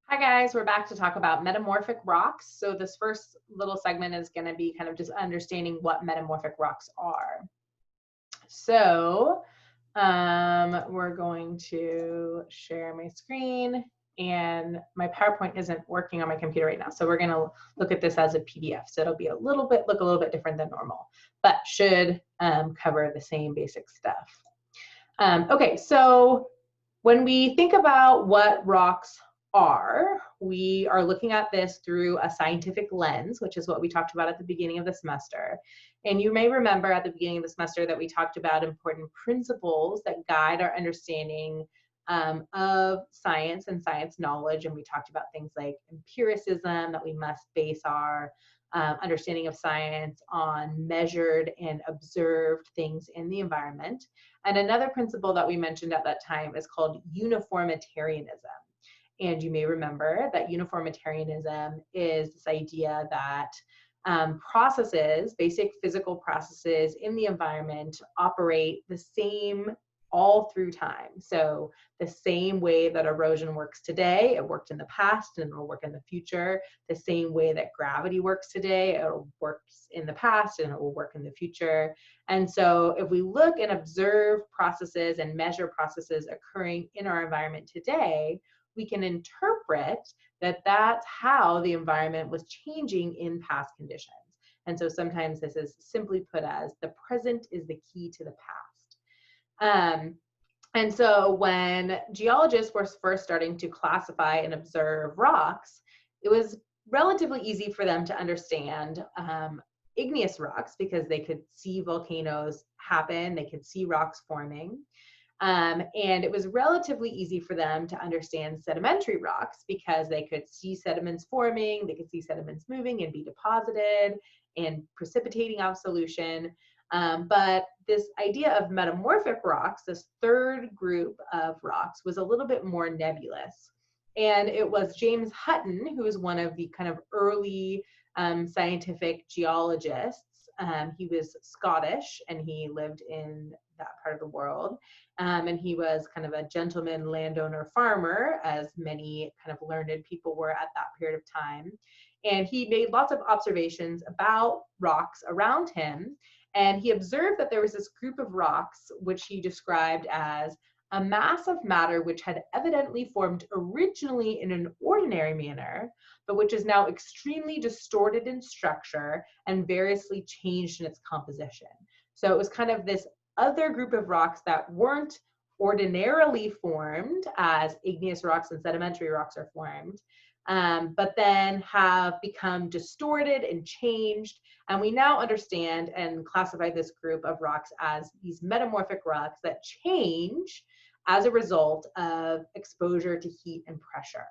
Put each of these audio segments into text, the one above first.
Hi guys, we're back to talk about metamorphic rocks. So this first little segment is going to be kind of just understanding what metamorphic rocks are. So we're going to share my screen, and my PowerPoint isn't working on my computer right now. So we're going to look at this as a PDF. So it'll be look a little bit different than normal, but should cover the same basic stuff. Okay, so when we think about what rocks are, we are looking at this through a scientific lens, which is what we talked about at the beginning of the semester. And you may remember at the beginning of the semester that we talked about important principles that guide our understanding of science and science knowledge. And we talked about things like empiricism, that we must base our understanding of science on measured and observed things in the environment. And another principle that we mentioned at that time is called uniformitarianism. And you may remember that uniformitarianism is this idea that processes, basic physical processes in the environment, operate the same all through time. So the same way that erosion works today, it worked in the past and it'll work in the future. The same way that gravity works today, it works in the past and it will work in the future. And so if we look and observe processes and measure processes occurring in our environment today, we can interpret that that's how the environment was changing in past conditions. And so sometimes this is simply put as the present is the key to the past. And so when geologists were first starting to classify and observe rocks, it was relatively easy for them to understand igneous rocks because they could see volcanoes happen, they could see rocks forming. And it was relatively easy for them to understand sedimentary rocks because they could see sediments forming, they could see sediments moving and be deposited and precipitating out of solution. But this idea of metamorphic rocks, this third group of rocks, was a little bit more nebulous. And it was James Hutton, who was one of the kind of early scientific geologists. He was Scottish and he lived in that part of the world. And he was kind of a gentleman, landowner, farmer, as many kind of learned people were at that period of time. And he made lots of observations about rocks around him. And he observed that there was this group of rocks, which he described as a mass of matter which had evidently formed originally in an ordinary manner, but which is now extremely distorted in structure and variously changed in its composition. So it was kind of this other group of rocks that weren't ordinarily formed as igneous rocks and sedimentary rocks are formed, but then have become distorted and changed. And we now understand and classify this group of rocks as these metamorphic rocks that change as a result of exposure to heat and pressure.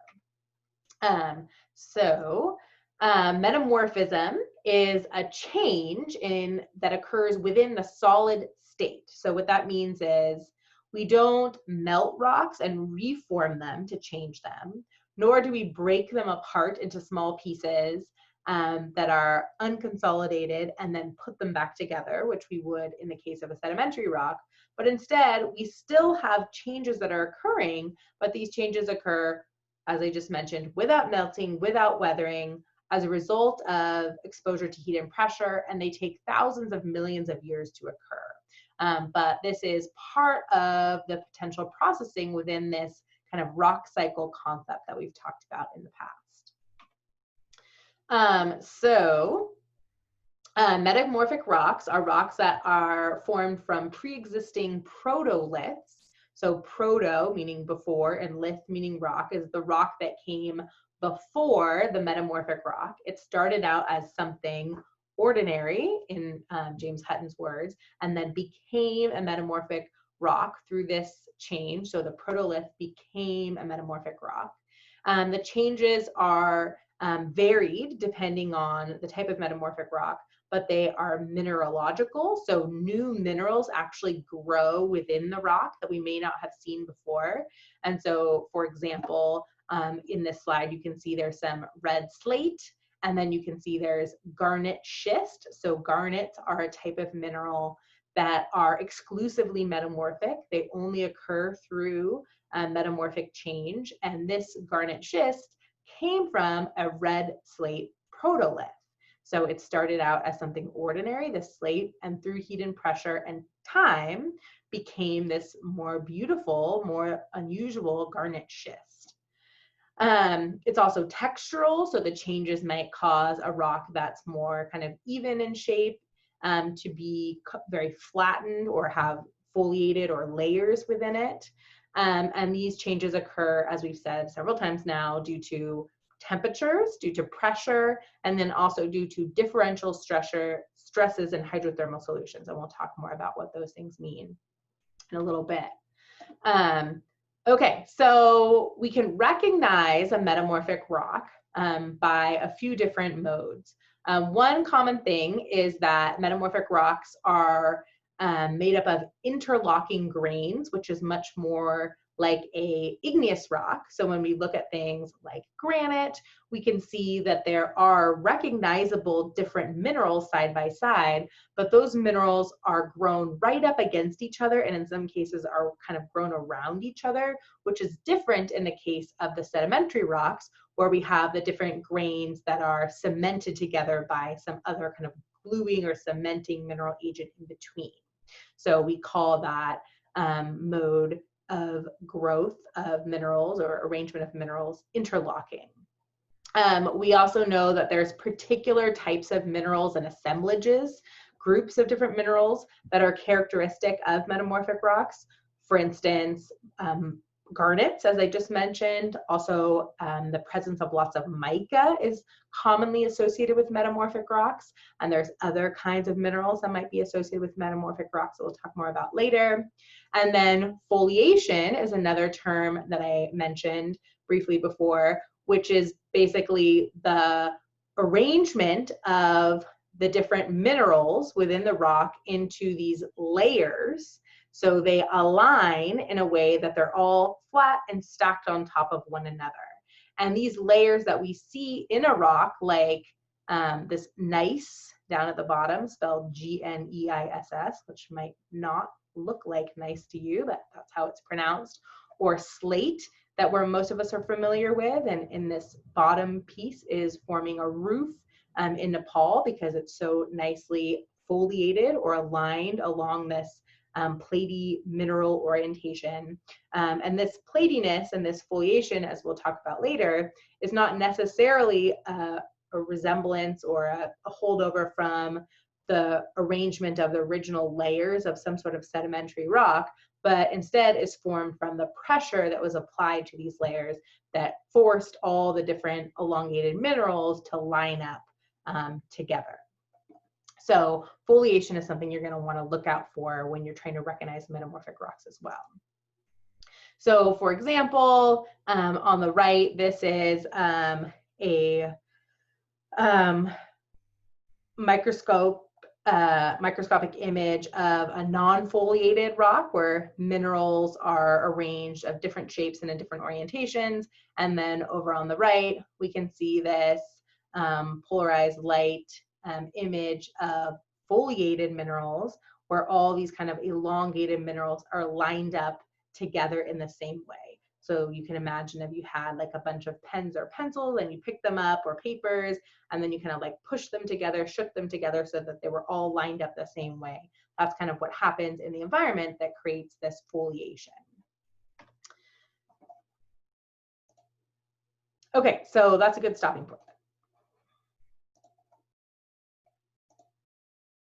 Metamorphism is a change that occurs within the solid state. So what that means is we don't melt rocks and reform them to change them, nor do we break them apart into small pieces that are unconsolidated and then put them back together, which we would in the case of a sedimentary rock. But instead, we still have changes that are occurring, but these changes occur, as I just mentioned, without melting, without weathering, as a result of exposure to heat and pressure, and they take thousands of millions of years to occur. But this is part of the potential processing within this kind of rock cycle concept that we've talked about in the past. Metamorphic rocks are rocks that are formed from pre-existing protoliths. So proto meaning before and lith meaning rock is the rock that came before the metamorphic rock. It started out as something ordinary, in James Hutton's words, and then became a metamorphic rock through this change. So the protolith became a metamorphic rock. The changes are varied depending on the type of metamorphic rock, but they are mineralogical. So new minerals actually grow within the rock that we may not have seen before. And so, for example, in this slide, you can see there's some red slate, and then you can see there's garnet schist. So garnets are a type of mineral that are exclusively metamorphic. They only occur through metamorphic change. And this garnet schist came from a red slate protolith. So it started out as something ordinary, this slate, and through heat and pressure and time became this more beautiful, more unusual garnet schist. It's also textural, so the changes might cause a rock that's more kind of even in shape to be very flattened or have foliated or layers within it. And these changes occur, as we've said several times now, due to temperatures, due to pressure, and then also due to differential stresses in hydrothermal solutions. And we'll talk more about what those things mean in a little bit. Okay, so we can recognize a metamorphic rock by a few different modes. One common thing is that metamorphic rocks are made up of interlocking grains, which is much more like a igneous rock. So when we look at things like granite, we can see that there are recognizable different minerals side by side, but those minerals are grown right up against each other, and in some cases are kind of grown around each other, which is different in the case of the sedimentary rocks, where we have the different grains that are cemented together by some other kind of gluing or cementing mineral agent in between. So we call that mode of growth of minerals or arrangement of minerals interlocking. We also know that there's particular types of minerals and assemblages, groups of different minerals that are characteristic of metamorphic rocks. For instance, garnets, as I just mentioned. Also, the presence of lots of mica is commonly associated with metamorphic rocks, and there's other kinds of minerals that might be associated with metamorphic rocks that we'll talk more about later. And then foliation is another term that I mentioned briefly before, which is basically the arrangement of the different minerals within the rock into these layers, so they align in a way that they're all flat and stacked on top of one another. And these layers that we see in a rock, like this gneiss down at the bottom, spelled G-N-E-I-S-S, which might not look like nice to you, but that's how it's pronounced, or slate that most of us are familiar with. And in this bottom piece is forming a roof in Nepal because it's so nicely foliated or aligned along this platy mineral orientation. And this platiness and this foliation, as we'll talk about later, is not necessarily a resemblance or a holdover from the arrangement of the original layers of some sort of sedimentary rock, but instead is formed from the pressure that was applied to these layers that forced all the different elongated minerals to line up together. So foliation is something you're going to want to look out for when you're trying to recognize metamorphic rocks as well. So for example, on the right, this is a microscopic image of a non-foliated rock where minerals are arranged of different shapes and in different orientations. And then over on the right, we can see this polarized light image of foliated minerals where all these kind of elongated minerals are lined up together in the same way. So you can imagine if you had like a bunch of pens or pencils and you picked them up, or papers, and then you kind of like pushed them together, shook them together so that they were all lined up the same way. That's kind of what happens in the environment that creates this foliation. Okay, so that's a good stopping point.